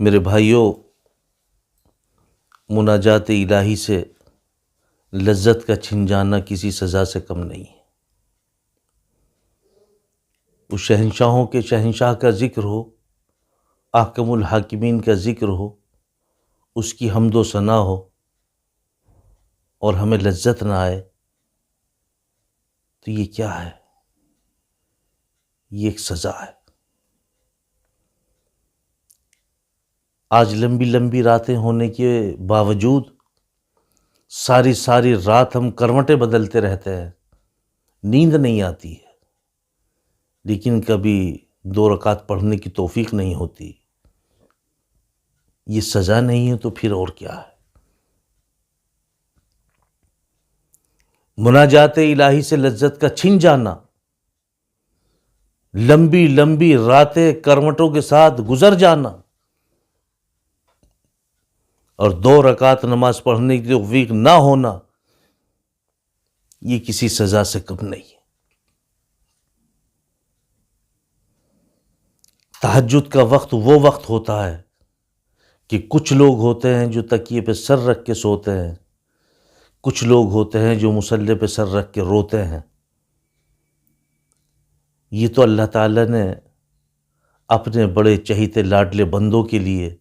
میرے بھائیوں، مناجات الہی سے لذت کا چھن جانا کسی سزا سے کم نہیں ہے۔ اس شہنشاہوں کے شہنشاہ کا ذکر ہو، احکم الحاکمین کا ذکر ہو، اس کی حمد و ثنا ہو، اور ہمیں لذت نہ آئے تو یہ کیا ہے؟ یہ ایک سزا ہے۔ آج لمبی لمبی راتیں ہونے کے باوجود ساری ساری رات ہم کروٹیں بدلتے رہتے ہیں، نیند نہیں آتی ہے، لیکن کبھی 2 رکعت پڑھنے کی توفیق نہیں ہوتی۔ یہ سزا نہیں ہے تو پھر اور کیا ہے؟ مناجات الہی سے لذت کا چھن جانا، لمبی لمبی راتیں کروٹوں کے ساتھ گزر جانا، اور 2 رکعت نماز پڑھنے کی توفیق نہ ہونا، یہ کسی سزا سے کم نہیں ہے۔ تہجد کا وقت وہ وقت ہوتا ہے کہ کچھ لوگ ہوتے ہیں جو تکیے پہ سر رکھ کے سوتے ہیں، کچھ لوگ ہوتے ہیں جو مصلی پہ سر رکھ کے روتے ہیں۔ یہ تو اللہ تعالیٰ نے اپنے بڑے چہیتے لاڈلے بندوں کے لیے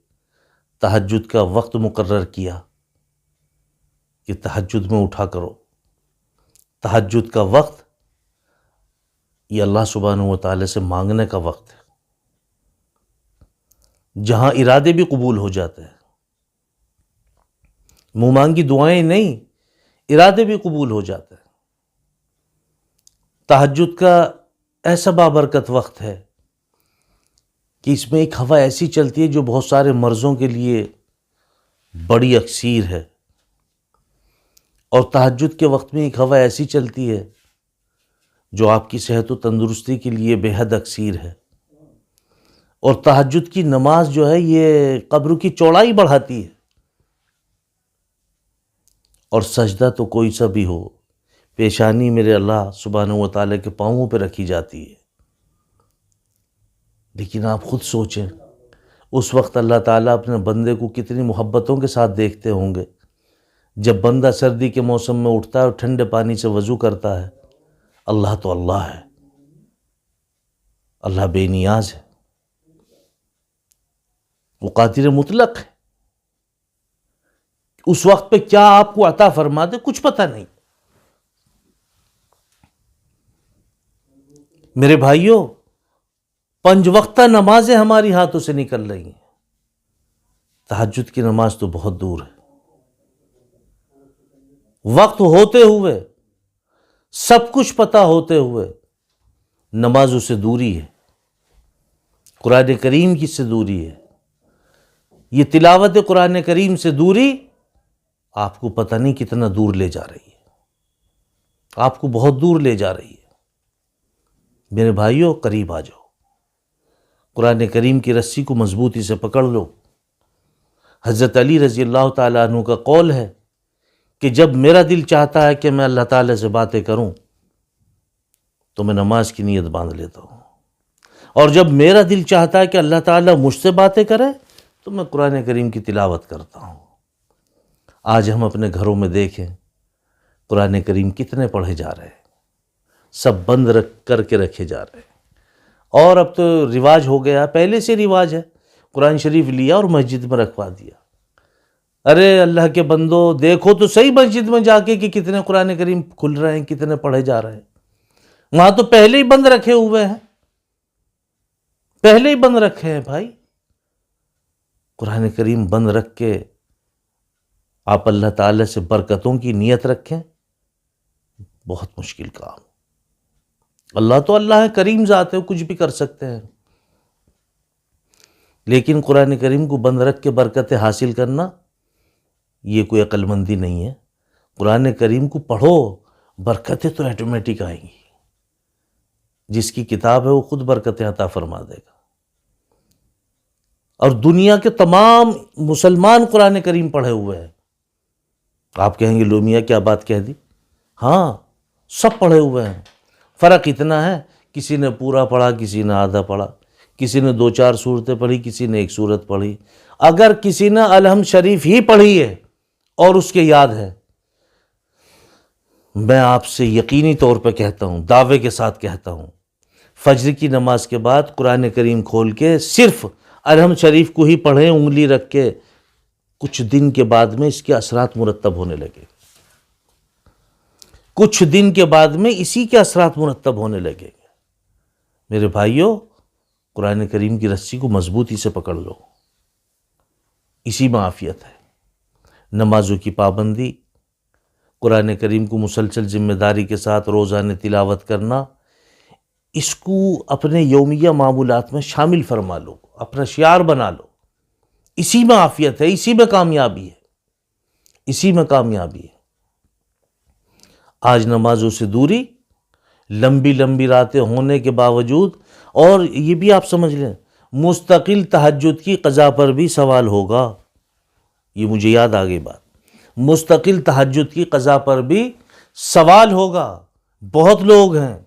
تہجد کا وقت مقرر کیا کہ تہجد میں اٹھا کرو۔ تہجد کا وقت یہ اللہ سبحانہ و تعالیٰ سے مانگنے کا وقت ہے، جہاں ارادے بھی قبول ہو جاتے ہیں۔ منہ مانگی دعائیں نہیں، ارادے بھی قبول ہو جاتے ہیں۔ تہجد کا ایسا بابرکت وقت ہے کہ اس میں ایک ہوا ایسی چلتی ہے جو بہت سارے مرضوں کے لیے بڑی اکسیر ہے، اور تہجد کے وقت میں ایک ہوا ایسی چلتی ہے جو آپ کی صحت و تندرستی کے لیے بے حد اکسیر ہے۔ اور تہجد کی نماز جو ہے یہ قبر کی چوڑائی بڑھاتی ہے، اور سجدہ تو کوئی سا بھی ہو، پیشانی میرے اللہ سبحانہ و تعالیٰ کے پاؤں پہ رکھی جاتی ہے۔ لیکن آپ خود سوچیں، اس وقت اللہ تعالیٰ اپنے بندے کو کتنی محبتوں کے ساتھ دیکھتے ہوں گے۔ جب بندہ سردی کے موسم میں اٹھتا ہے اور ٹھنڈے پانی سے وضو کرتا ہے، اللہ تو اللہ ہے، اللہ بے نیاز ہے، وہ قادر مطلق ہے۔ اس وقت پہ کیا آپ کو عطا فرما دے کچھ پتہ نہیں۔ میرے بھائیوں، 5 وقتہ نمازیں ہماری ہاتھوں سے نکل رہی ہیں، تہجد کی نماز تو بہت دور ہے۔ وقت ہوتے ہوئے، سب کچھ پتہ ہوتے ہوئے، نماز اس سے دوری ہے، قرآن کریم کی سے دوری ہے۔ یہ تلاوت قرآن کریم سے دوری آپ کو پتہ نہیں کتنا دور لے جا رہی ہے، آپ کو بہت دور لے جا رہی ہے۔ میرے بھائیوں، قریب آ جاؤ، قرآن کریم کی رسی کو مضبوطی سے پکڑ لو۔ حضرت علی رضی اللہ تعالیٰ عنہ کا قول ہے کہ جب میرا دل چاہتا ہے کہ میں اللہ تعالیٰ سے باتیں کروں تو میں نماز کی نیت باندھ لیتا ہوں، اور جب میرا دل چاہتا ہے کہ اللہ تعالیٰ مجھ سے باتیں کرے تو میں قرآن کریم کی تلاوت کرتا ہوں۔ آج ہم اپنے گھروں میں دیکھیں قرآن کریم کتنے پڑھے جا رہے ہیں، سب بند کر کے رکھے جا رہے ہیں۔ اور اب تو رواج ہو گیا، پہلے سے رواج ہے، قرآن شریف لیا اور مسجد میں رکھوا دیا۔ ارے اللہ کے بندو، دیکھو تو صحیح مسجد میں جا کے کہ کتنے قرآن کریم کھل رہے ہیں، کتنے پڑھے جا رہے ہیں۔ وہاں تو پہلے ہی بند رکھے ہوئے ہیں، پہلے ہی بند رکھے ہیں۔ بھائی، قرآن کریم بند رکھ کے آپ اللہ تعالیٰ سے برکتوں کی نیت رکھیں، بہت مشکل کام۔ اللہ تو اللہ ہے، کریم ذات ہے، کچھ بھی کر سکتے ہیں، لیکن قرآن کریم کو بند رکھ کے برکتیں حاصل کرنا یہ کوئی عقل مندی نہیں ہے۔ قرآن کریم کو پڑھو، برکتیں تو آٹومیٹک آئیں گی۔ جس کی کتاب ہے وہ خود برکتیں عطا فرما دے گا۔ اور دنیا کے تمام مسلمان قرآن کریم پڑھے ہوئے ہیں۔ آپ کہیں گے لو میاں کیا بات کہہ دی؟ ہاں، سب پڑھے ہوئے ہیں، فرق اتنا ہے کسی نے پورا پڑھا، کسی نے آدھا پڑھا، کسی نے 2-4 صورتیں پڑھی، کسی نے 1 صورت پڑھی۔ اگر کسی نے الحمد شریف ہی پڑھی ہے اور اس کے یاد ہے، میں آپ سے یقینی طور پہ کہتا ہوں، دعوے کے ساتھ کہتا ہوں، فجر کی نماز کے بعد قرآن کریم کھول کے صرف الحمد شریف کو ہی پڑھیں انگلی رکھ کے، کچھ دن کے بعد میں اس کے اثرات مرتب ہونے لگے، کچھ دن کے بعد میں اسی کے اثرات مرتب ہونے لگے گے۔ میرے بھائیوں، قرآن کریم کی رسی کو مضبوطی سے پکڑ لو، اسی میں عافیت ہے۔ نمازوں کی پابندی، قرآن کریم کو مسلسل ذمہ داری کے ساتھ روزانہ تلاوت کرنا، اس کو اپنے یومیہ معمولات میں شامل فرما لو، اپنا شعار بنا لو، اسی میں عافیت ہے، اسی میں کامیابی ہے، اسی میں کامیابی ہے۔ آج نمازوں سے دوری، لمبی لمبی راتیں ہونے کے باوجود، اور یہ بھی آپ سمجھ لیں مستقل تہجد کی قضا پر بھی سوال ہوگا۔ یہ مجھے یاد آ گئی بات، مستقل تہجد کی قضا پر بھی سوال ہوگا۔ بہت لوگ ہیں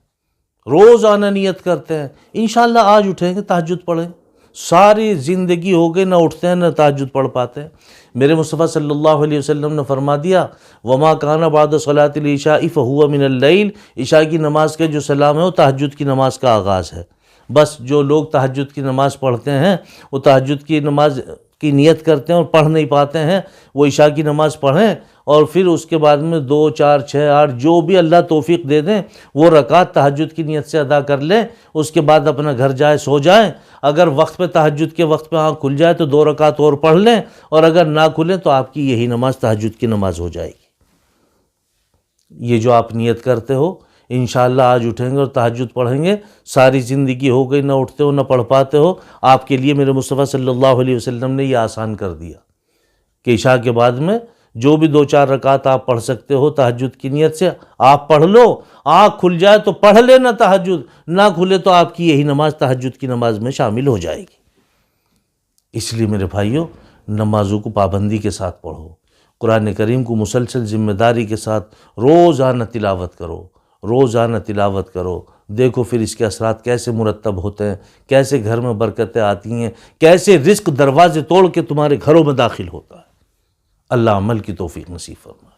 روزانہ نیت کرتے ہیں انشاءاللہ آج اٹھیں گے تہجد پڑھیں، ساری زندگی ہو گئی نہ اٹھتے ہیں نہ تہجد پڑھ پاتے ہیں۔ میرے مصطفیٰ صلی اللہ علیہ وسلم نے فرما دیا، وما کان بعد صلاۃ العشاء فہو من اللیل، عشاء کی نماز کے جو سلام ہے وہ تہجد کی نماز کا آغاز ہے۔ بس جو لوگ تہجد کی نماز پڑھتے ہیں، وہ تہجد کی نماز کی نیت کرتے ہیں اور پڑھ نہیں پاتے ہیں، وہ عشاء کی نماز پڑھیں اور پھر اس کے بعد میں 2 4 6 8 جو بھی اللہ توفیق دے دیں وہ رکعت تہجد کی نیت سے ادا کر لیں، اس کے بعد اپنا گھر جائے سو جائیں۔ اگر وقت پہ تہجد کے وقت پہ آنکھ کھل جائے تو 2 رکعت اور پڑھ لیں، اور اگر نہ کھلیں تو آپ کی یہی نماز تہجد کی نماز ہو جائے گی۔ یہ جو آپ نیت کرتے ہو انشاءاللہ آج اٹھیں گے اور تہجد پڑھیں گے، ساری زندگی ہو گئی نہ اٹھتے ہو نہ پڑھ پاتے ہو، آپ کے لیے میرے مصطفیٰ صلی اللہ علیہ وسلم نے یہ آسان کر دیا کہ عشاء کے بعد میں جو بھی 2 4 رکعت آپ پڑھ سکتے ہو تہجد کی نیت سے آپ پڑھ لو، آنکھ کھل جائے تو پڑھ لینا تہجد، نہ کھلے تو آپ کی یہی نماز تہجد کی نماز میں شامل ہو جائے گی۔ اس لیے میرے بھائیوں، نمازوں کو پابندی کے ساتھ پڑھو، قرآن کریم کو مسلسل ذمہ داری کے ساتھ روزانہ تلاوت کرو، روزانہ تلاوت کرو، دیکھو پھر اس کے اثرات کیسے مرتب ہوتے ہیں، کیسے گھر میں برکتیں آتی ہیں، کیسے رزق دروازے توڑ کے تمہارے گھروں میں داخل ہوتا ہے۔ اللہ عمل کی توفیق نصیب فرمائے۔